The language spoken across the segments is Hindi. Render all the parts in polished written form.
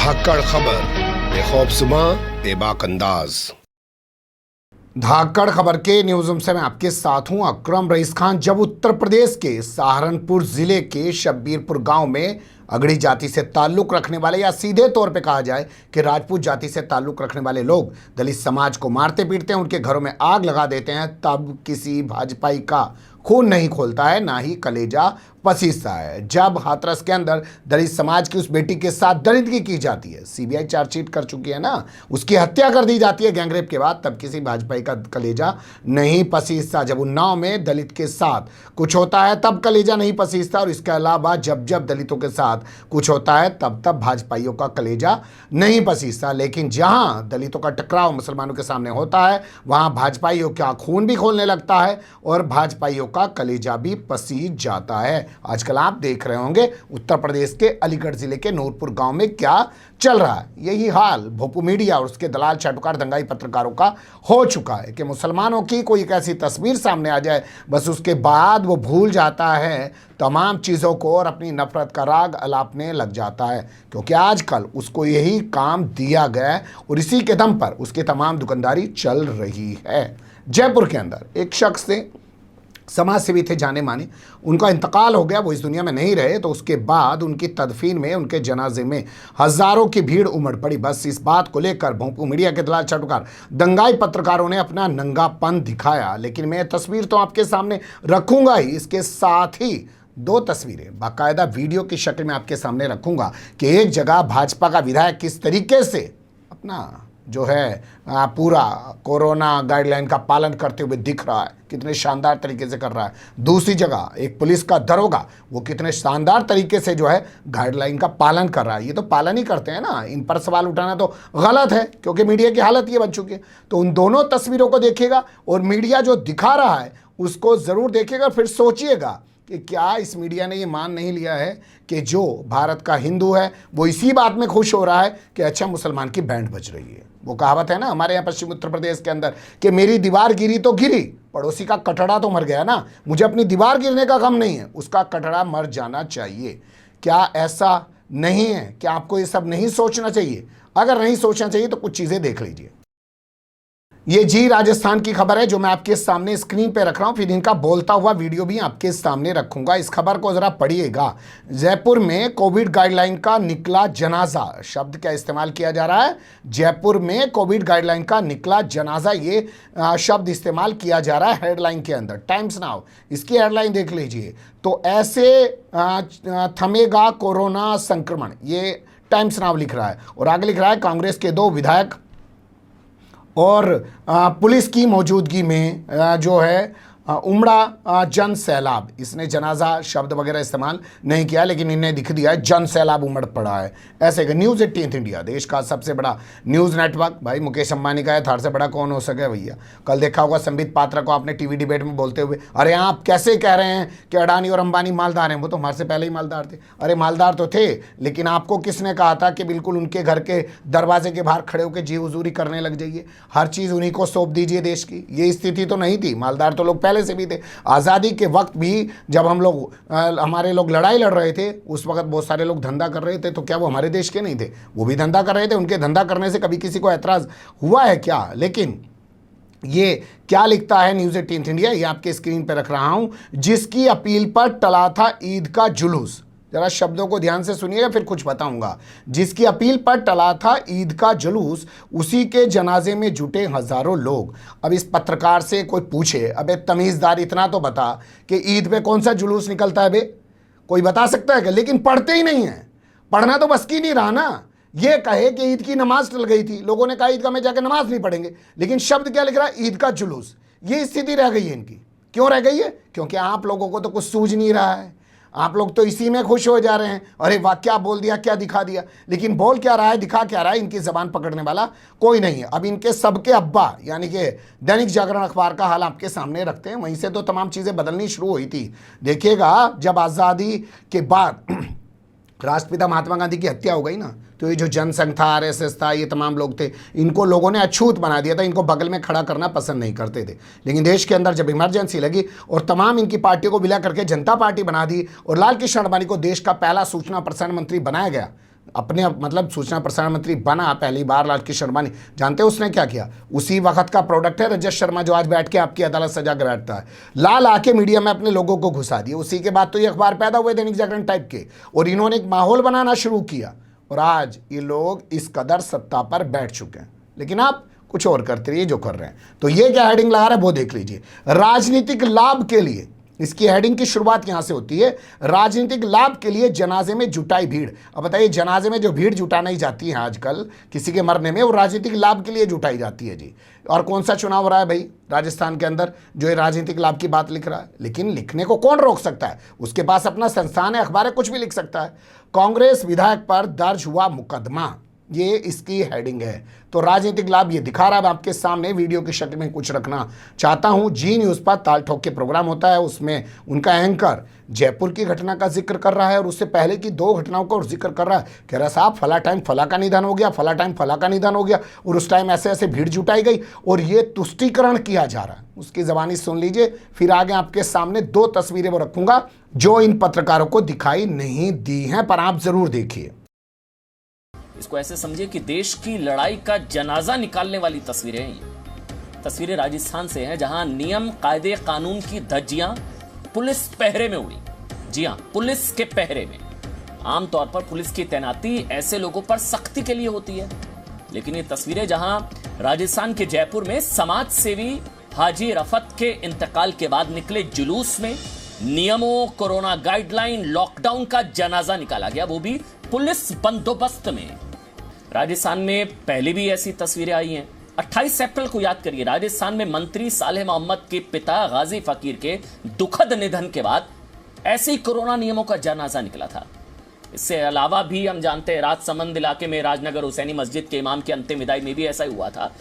धाकड़ खबर बेखौफजुमा बेबाक अंदाज। धाकड़ खबर के न्यूज रूम से मैं आपके साथ हूं अकरम रईस खान। जब उत्तर प्रदेश के सहारनपुर जिले के शब्बीरपुर गांव में अगड़ी जाति से ताल्लुक रखने वाले या सीधे तौर पे कहा जाए कि राजपूत जाति से ताल्लुक रखने वाले लोग दलित समाज को मारते पीटते हैं, उनके घरों में आग लगा देते हैं, तब किसी भाजपाई का खून नहीं खोलता है, ना ही कलेजा पसीजता है। जब हाथरस के अंदर दलित समाज की उस बेटी के साथ दरिंदगी की जाती है, सीबीआई चार्जशीट कर चुकी है ना, उसकी हत्या कर दी जाती है गैंगरेप के बाद, तब किसी भाजपाई का कलेजा नहीं पसीजता। जब उन्नाव में दलित के साथ कुछ होता है तब कलेजा नहीं पसीजता, और इसके अलावा जब जब दलितों के साथ कुछ होता है तब तब भाजपाइयों का कलेजा नहीं पसीजता। लेकिन जहां दलितों का टकराव मुसलमानों के सामने होता है, वहां भाजपाइयों का खून भी खोलने लगता है और भाजपाइयों का कलेजा भी पसीज जाता है। आजकल आप देख रहे होंगे उत्तर प्रदेश के अलीगढ़ जिले के नूरपुर गांव में क्या चल रहा है। यही हाल भोपू मीडिया और उसके दलाल चाटुकार दंगाई पत्रकारों का हो चुका है कि मुसलमानों की कोई एक ऐसी तस्वीर सामने आ जाए, बस उसके बाद वो भूल जाता है तमाम चीज़ों को और अपनी नफरत का राग अलापने लग जाता है, क्योंकि आजकल उसको यही काम दिया गया है और इसी के दम पर उसकी तमाम दुकानदारी चल रही है। जयपुर के अंदर एक शख्स से समाज सेवी थे जाने माने, उनका इंतकाल हो गया, वो इस दुनिया में नहीं रहे, तो उसके बाद उनकी तदफीन में उनके जनाजे में हज़ारों की भीड़ उमड़ पड़ी। बस इस बात को लेकर भोंपू मीडिया के दलाल चाटुकार दंगाई पत्रकारों ने अपना नंगापन दिखाया। लेकिन मैं तस्वीर तो आपके सामने रखूंगा ही, इसके साथ ही दो तस्वीरें बाकायदा वीडियो की शक्ल में आपके सामने रखूंगा कि एक जगह भाजपा का विधायक किस तरीके से अपना जो है पूरा कोरोना गाइडलाइन का पालन करते हुए दिख रहा है, कितने शानदार तरीके से कर रहा है। दूसरी जगह एक पुलिस का दरोगा, वो कितने शानदार तरीके से जो है गाइडलाइन का पालन कर रहा है। ये तो पालन ही करते हैं ना, इन पर सवाल उठाना तो गलत है, क्योंकि मीडिया की हालत ये बन चुकी है। तो उन दोनों तस्वीरों को देखिएगा और मीडिया जो दिखा रहा है उसको ज़रूर देखिएगा, फिर सोचिएगा कि क्या इस मीडिया ने ये मान नहीं लिया है कि जो भारत का हिंदू है वो इसी बात में खुश हो रहा है कि अच्छा मुसलमान की बैंड बज रही है। वो कहावत है ना हमारे यहाँ पश्चिम उत्तर प्रदेश के अंदर कि मेरी दीवार गिरी तो गिरी, पड़ोसी का कटड़ा तो मर गया ना, मुझे अपनी दीवार गिरने का गम नहीं है, उसका कटड़ा मर जाना चाहिए। क्या ऐसा नहीं है? क्या आपको ये सब नहीं सोचना चाहिए? अगर नहीं सोचना चाहिए तो कुछ चीज़ें देख लीजिए। ये जी राजस्थान की खबर है जो मैं आपके सामने स्क्रीन पे रख रहा हूँ, फिर इनका बोलता हुआ वीडियो भी आपके सामने रखूंगा। इस खबर को जरा पढ़िएगा। जयपुर में कोविड गाइडलाइन का निकला जनाजा, शब्द क्या इस्तेमाल किया जा रहा है? जयपुर में कोविड गाइडलाइन का निकला जनाजा, ये शब्द इस्तेमाल किया जा रहा है हेडलाइन के अंदर। टाइम्स नाउ इसकी हेडलाइन देख लीजिए। तो ऐसे थमेगा कोरोना संक्रमण, ये टाइम्स नाउ लिख रहा है और आगे लिख रहा है कांग्रेस के 2 विधायक और पुलिस की मौजूदगी में जो है उमड़ा जन सैलाब। इसने जनाजा शब्द वगैरह इस्तेमाल नहीं किया, लेकिन इन्हें दिख दिया है जन सैलाब उमड़ पड़ा है। ऐसे कि न्यूज़ 18 इंडिया देश का सबसे बड़ा न्यूज़ नेटवर्क, भाई मुकेश अंबानी का है, थार से बड़ा कौन हो सके भैया। कल देखा होगा संबित पात्रा को आपने टीवी डिबेट में बोलते हुए, अरे आप कैसे कह रहे हैं कि अडानी और अंबानी मालदार हैं? वो तो हमारे से पहले ही मालदार थे। अरे मालदार तो थे, लेकिन आपको किसने कहा था कि बिल्कुल उनके घर के दरवाजे के बाहर खड़े होकर जी हुजूरी करने लग जाइए, हर चीज़ उन्हीं को सौंप दीजिए देश की? ये स्थिति तो नहीं थी। मालदार तो लोग पहले से भी थे। आज़ादी के वक्त भी जब हमारे लोग लड़ाई लड़ रहे थे, उस वक्त बहुत सारे लोग धंधा कर रहे थे, तो क्या वो हमारे देश के नहीं थे? वो भी धंधा कर रहे थे। उनके धंधा करने से कभी किसी को ऐतराज़ हुआ है क्या? लेकिन ये क्या लिखता है न्यूज़ 18 इंडिया, ये आपके स्क्रीन पर रख रहा हूं। जिसकी अपील पर टला था ईद का जुलूस, जरा शब्दों को ध्यान से सुनिएगा फिर कुछ बताऊंगा। जिसकी अपील पर टला था ईद का जुलूस, उसी के जनाजे में जुटे हजारों लोग। अब इस पत्रकार से कोई पूछे, अबे तमीज़दार इतना तो बता कि ईद पे कौन सा जुलूस निकलता है बे? कोई बता सकता है क्या? लेकिन पढ़ते ही नहीं है, पढ़ना तो बस की नहीं रहा ना। ये कहे कि ईद की नमाज टल गई थी, लोगों ने कहा ईदगाह में जाकर नमाज नहीं पढ़ेंगे, लेकिन शब्द क्या लिख रहा है? ईद का जुलूस। ये स्थिति रह गई है इनकी। क्यों रह गई है? क्योंकि आप लोगों को तो कुछ सूझ नहीं रहा है, आप लोग तो इसी में खुश हो जा रहे हैं। अरे वाह क्या बोल दिया, क्या दिखा दिया, लेकिन बोल क्या रहा है, दिखा क्या रहा है, इनकी जबान पकड़ने वाला कोई नहीं है। अब इनके सबके अब्बा यानी कि दैनिक जागरण अखबार का हाल आपके सामने रखते हैं, वहीं से तो तमाम चीज़ें बदलनी शुरू हुई थी। देखिएगा जब आज़ादी के बाद राष्ट्रपिता महात्मा गांधी की हत्या हो गई ना, तो ये जो जनसंघ था, आरएसएस था, ये तमाम लोग थे, इनको लोगों ने अछूत बना दिया था, इनको बगल में खड़ा करना पसंद नहीं करते थे। लेकिन देश के अंदर जब इमरजेंसी लगी और तमाम इनकी पार्टियों को विलय करके जनता पार्टी बना दी और लाल कृष्ण आडवाणी को देश का पहला सूचना प्रसारण मंत्री बनाया गया, अपने मतलब सूचना प्रसारण मंत्री बना पहली बार लालकृष्ण शर्मा, जानते हैं उसने क्या किया? उसी वक्त का प्रोडक्ट है रजत शर्मा, जो आज बैठ के आपकी अदालत सजा के बैठता है। लाल आके मीडिया में अपने लोगों को घुसा दिया। उसी के बाद तो ये अखबार पैदा हुए दैनिक जागरण टाइप के, और इन्होंने एक माहौल बनाना शुरू किया, और आज ये लोग इस कदर सत्ता पर बैठ चुके हैं। लेकिन आप कुछ और करते रहिए जो कर रहे हैं। तो ये क्या हेडिंग लगा रहा है वो देख लीजिए। राजनीतिक लाभ के लिए, इसकी हेडिंग की शुरुआत यहां से होती है, राजनीतिक लाभ के लिए जनाजे में जुटाई भीड़। अब बताइए, जनाजे में जो भीड़ जुटाई जाती है आजकल किसी के मरने में, वो राजनीतिक लाभ के लिए जुटाई जाती है जी। और कौन सा चुनाव हो रहा है भाई राजस्थान के अंदर जो ये राजनीतिक लाभ की बात लिख रहा है? लेकिन लिखने को कौन रोक सकता है? उसके पास अपना संस्थान है, अखबार है, कुछ भी लिख सकता है। कांग्रेस विधायक पर दर्ज हुआ मुकदमा, ये इसकी हेडिंग है। तो राजनीतिक लाभ ये दिखा रहा है आपके सामने, वीडियो की शक्ल में कुछ रखना चाहता हूं। जी न्यूज़ पर ताल ठोक के प्रोग्राम होता है, उसमें उनका एंकर जयपुर की घटना का जिक्र कर रहा है और उससे पहले की 2 घटनाओं का जिक्र कर रहा है। कह रहा साहब फला टाइम फला का निधन हो गया, फला टाइम फला का निधन हो गया, और उस टाइम ऐसे ऐसे भीड़ जुटाई गई, और ये तुष्टीकरण किया जा रहा है। उसकी जबानी सुन लीजिए, फिर आगे आपके सामने 2 तस्वीरें वो रखूंगा जो इन पत्रकारों को दिखाई नहीं दी हैं, पर आप जरूर देखिए। इसको ऐसे समझिए कि देश की लड़ाई का जनाजा निकालने वाली तस्वीरें हैं। ये तस्वीरें राजस्थान से हैं, जहां नियम कायदे कानून की धज्जियां पुलिस पहरे में उड़ी। जी हां, पुलिस के पहरे में। आमतौर पर पुलिस की तैनाती ऐसे लोगों पर सख्ती के लिए होती है, लेकिन ये तस्वीरें जहां राजस्थान के जयपुर में समाज सेवी हाजी रफत के इंतकाल के बाद निकले जुलूस में नियमों, कोरोना गाइडलाइन, लॉकडाउन का जनाजा निकाला गया, वो भी पुलिस बंदोबस्त में। राजस्थान में पहले भी ऐसी तस्वीरें आई हैं। 28 अप्रैल को याद करिए, राजस्थान में मंत्री सालेह मोहम्मद के पिता गाजी फकीर के दुखद निधन के बाद ऐसे ही कोरोना नियमों का जनाजा निकला था। इससे अलावा भी हम जानते हैं राजसमंद इलाके में राजनगर हुसैनी मस्जिद के इमाम की अंतिम विदाई में भी ऐसा ही हुआ था।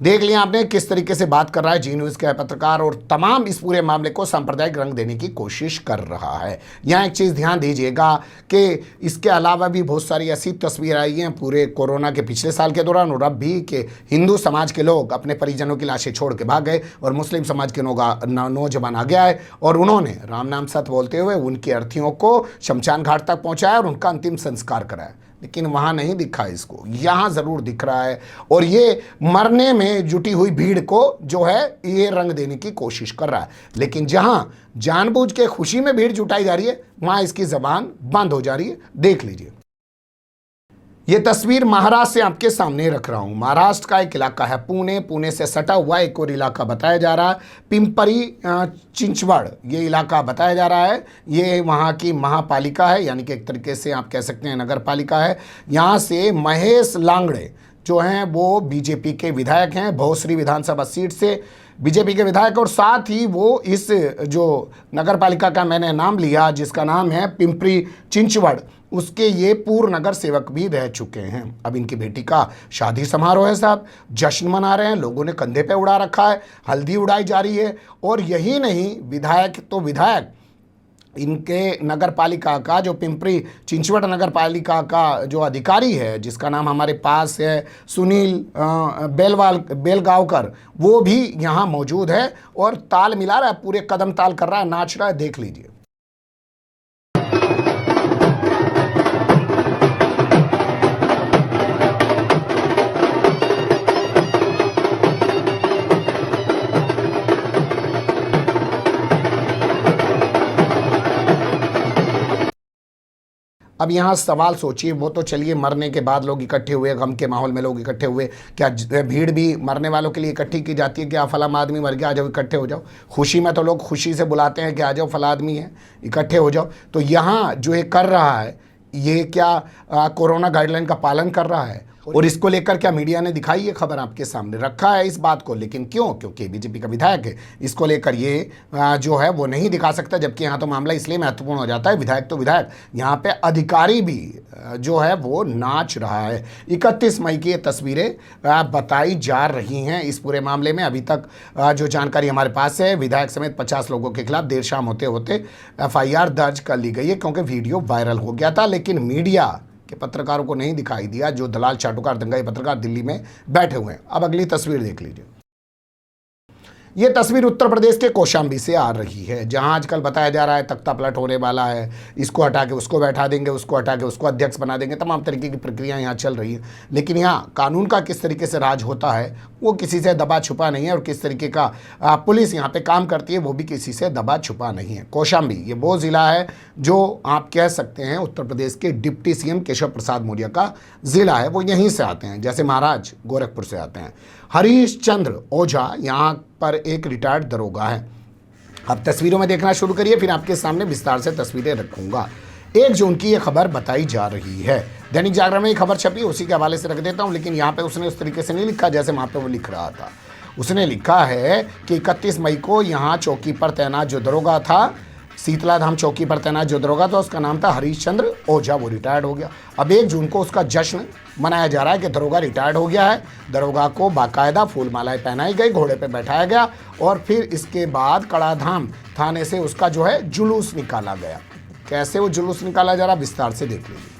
देख लिया आपने किस तरीके से बात कर रहा है जी न्यूज़ का पत्रकार, और तमाम इस पूरे मामले को सांप्रदायिक रंग देने की कोशिश कर रहा है। यहाँ एक चीज़ ध्यान दीजिएगा कि इसके अलावा भी बहुत सारी ऐसी तस्वीर आई हैं पूरे कोरोना के पिछले साल के दौरान और अब भी, कि हिंदू समाज के लोग अपने परिजनों की लाशें छोड़ के भाग गए और मुस्लिम समाज के नौजवान आ गया है, और उन्होंने राम नाम सत बोलते हुए उनकी अर्थियों को शमशान घाट तक पहुँचाया और उनका अंतिम संस्कार कराया। लेकिन वहाँ नहीं दिखा इसको, यहाँ ज़रूर दिख रहा है। और ये मरने में जुटी हुई भीड़ को जो है ये रंग देने की कोशिश कर रहा है। लेकिन जहाँ जानबूझ के खुशी में भीड़ जुटाई जा रही है, वहाँ इसकी ज़बान बंद हो जा रही है। देख लीजिए, ये तस्वीर महाराष्ट्र से आपके सामने रख रहा हूँ। महाराष्ट्र का एक इलाका है पुणे, पुणे से सटा हुआ एक और इलाका बताया जा रहा है पिंपरी चिंचवड़, ये इलाका बताया जा रहा है। ये वहाँ की महापालिका है, यानी कि एक तरीके से आप कह सकते हैं नगर पालिका है। यहाँ से महेश लांगड़े जो हैं वो बीजेपी के विधायक हैं, भोसरी विधानसभा सीट से बीजेपी के विधायक, और साथ ही वो इस जो नगर पालिका का मैंने नाम लिया जिसका नाम है पिंपरी चिंचवड़, उसके ये पूर्व नगर सेवक भी रह चुके हैं। अब इनकी बेटी का शादी समारोह है साहब, जश्न मना रहे हैं, लोगों ने कंधे पे उड़ा रखा है, हल्दी उड़ाई जा रही है। और यही नहीं, विधायक तो विधायक, इनके नगर पालिका का जो पिंपरी चिंचवड़ नगर पालिका का जो अधिकारी है जिसका नाम हमारे पास है सुनील बेलगांवकर, वो भी यहाँ मौजूद है और ताल मिला रहा है, पूरे कदम ताल कर रहा है, नाच रहा है। देख लीजिए। अब यहाँ सवाल सोचिए, वो तो चलिए मरने के बाद लोग इकट्ठे हुए, गम के माहौल में लोग इकट्ठे हुए, क्या भीड़ भी मरने वालों के लिए इकट्ठी की जाती है कि फला आदमी मर गया, आ जाओ इकट्ठे हो जाओ? खुशी में तो लोग खुशी से बुलाते हैं कि आ जाओ फला आदमी है, इकट्ठे हो जाओ। तो यहाँ जो ये कर रहा है, ये क्या कोरोना गाइडलाइन का पालन कर रहा है? और इसको लेकर क्या मीडिया ने दिखाई ये खबर आपके सामने रखा है इस बात को? लेकिन क्यों? क्योंकि बीजेपी का विधायक है, इसको लेकर ये जो है वो नहीं दिखा सकता। जबकि यहाँ तो मामला इसलिए महत्वपूर्ण हो जाता है, विधायक तो विधायक, यहाँ पे अधिकारी भी जो है वो नाच रहा है। 31 मई की ये तस्वीरें बताई जा रही हैं इस पूरे मामले में। अभी तक जो जानकारी हमारे पास है, विधायक समेत 50 लोगों के खिलाफ देर शाम होते होते FIR दर्ज कर ली गई है, क्योंकि वीडियो वायरल हो गया था। लेकिन मीडिया के पत्रकारों को नहीं दिखाई दिया, जो दलाल चाटुकार दंगाई पत्रकार दिल्ली में बैठे हुए हैं। अब अगली तस्वीर देख लीजिए। ये तस्वीर उत्तर प्रदेश के कौशाम्बी से आ रही है, जहां आजकल बताया जा रहा है तख्ता पलट होने वाला है, इसको हटा के उसको बैठा देंगे, उसको हटा के उसको अध्यक्ष बना देंगे, तमाम तरीके की प्रक्रिया यहाँ चल रही है। लेकिन यहाँ कानून का किस तरीके से राज होता है वो किसी से दबा छुपा नहीं है, और किस तरीके का पुलिस यहाँ पे काम करती है वो भी किसी से दबा छुपा नहीं है। कौशाम्बी ये वो ज़िला है जो आप कह सकते हैं उत्तर प्रदेश के डिप्टी सीएम केशव प्रसाद मौर्य का ज़िला है, वो यहीं से आते हैं, जैसे महाराज गोरखपुर से आते हैं। हरीश चंद्र ओझा यहाँ पर एक रिटायर्ड दरोगा है। अब तस्वीरों में देखना शुरू करिए, फिर आपके सामने विस्तार से तस्वीरें रखूंगा। 1 जून की ये खबर बताई जा रही है, दैनिक जागरण में ये खबर छपी, उसी के हवाले से रख देता हूँ। लेकिन यहाँ पे उसने उस तरीके से नहीं लिखा जैसे वहाँ पे वो लिख रहा था। उसने लिखा है कि 31 मई को यहाँ चौकी पर तैनात जो दरोगा था, शीतला धाम चौकी पर तैनात जो दरोगा था, उसका नाम था हरीश चंद्र ओझा, वो रिटायर्ड हो गया। अब 1 जून को उसका जश्न मनाया जा रहा है कि दरोगा रिटायर्ड हो गया है। दरोगा को बाकायदा फूल मालाएं पहनाई गई, घोड़े पे बैठाया गया, और फिर इसके बाद कड़ाधाम थाने से उसका जो है जुलूस निकाला गया। कैसे वो जुलूस निकाला जा रहा, विस्तार से देख लीजिए।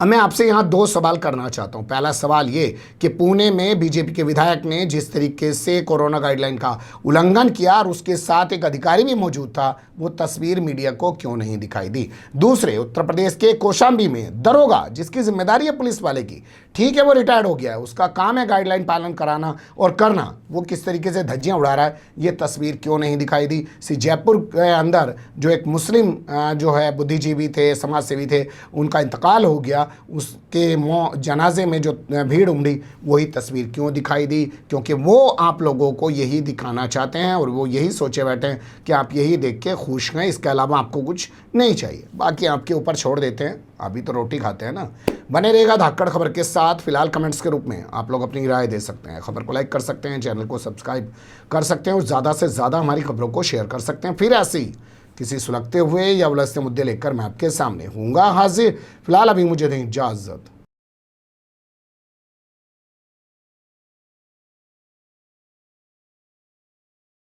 अब मैं आपसे यहाँ 2 सवाल करना चाहता हूँ। पहला सवाल ये कि पुणे में बीजेपी के विधायक ने जिस तरीके से कोरोना गाइडलाइन का उल्लंघन किया और उसके साथ एक अधिकारी भी मौजूद था, वो तस्वीर मीडिया को क्यों नहीं दिखाई दी। दूसरे, उत्तर प्रदेश के कौशाम्बी में दरोगा जिसकी जिम्मेदारी है पुलिस वाले की, ठीक है वो रिटायर्ड हो गया है, उसका काम है गाइडलाइन पालन कराना और करना, वो किस तरीके से धज्जियाँ उड़ा रहा है, ये तस्वीर क्यों नहीं दिखाई दी। जयपुर के अंदर जो एक मुस्लिम जो है बुद्धिजीवी थे, समाज सेवी थे, उनका इंतकाल हो गया, उसके जनाजे में जो भीड़ उमड़ी, वही तस्वीर क्यों दिखाई दी। क्योंकि वो आप लोगों को यही दिखाना चाहते हैं और वो यही सोचे बैठे हैं कि आप यही देख के खुश हैं, इसके अलावा आपको कुछ नहीं चाहिए। बाकी आपके ऊपर छोड़ देते हैं, अभी तो रोटी खाते हैं ना। बने रहेगा धाकड़ खबर के साथ। फिलहाल कमेंट्स के रूप में आप लोग अपनी राय दे सकते हैं, खबर को लाइक कर सकते हैं, चैनल को सब्सक्राइब कर सकते हैं और ज़्यादा से ज़्यादा हमारी खबरों को शेयर कर सकते हैं। फिर ऐसे ही किसी सुलगते हुए या उलझते मुद्दे लेकर मैं आपके सामने हूँगा हाजिर। फिलहाल अभी मुझे दें इजाज़त।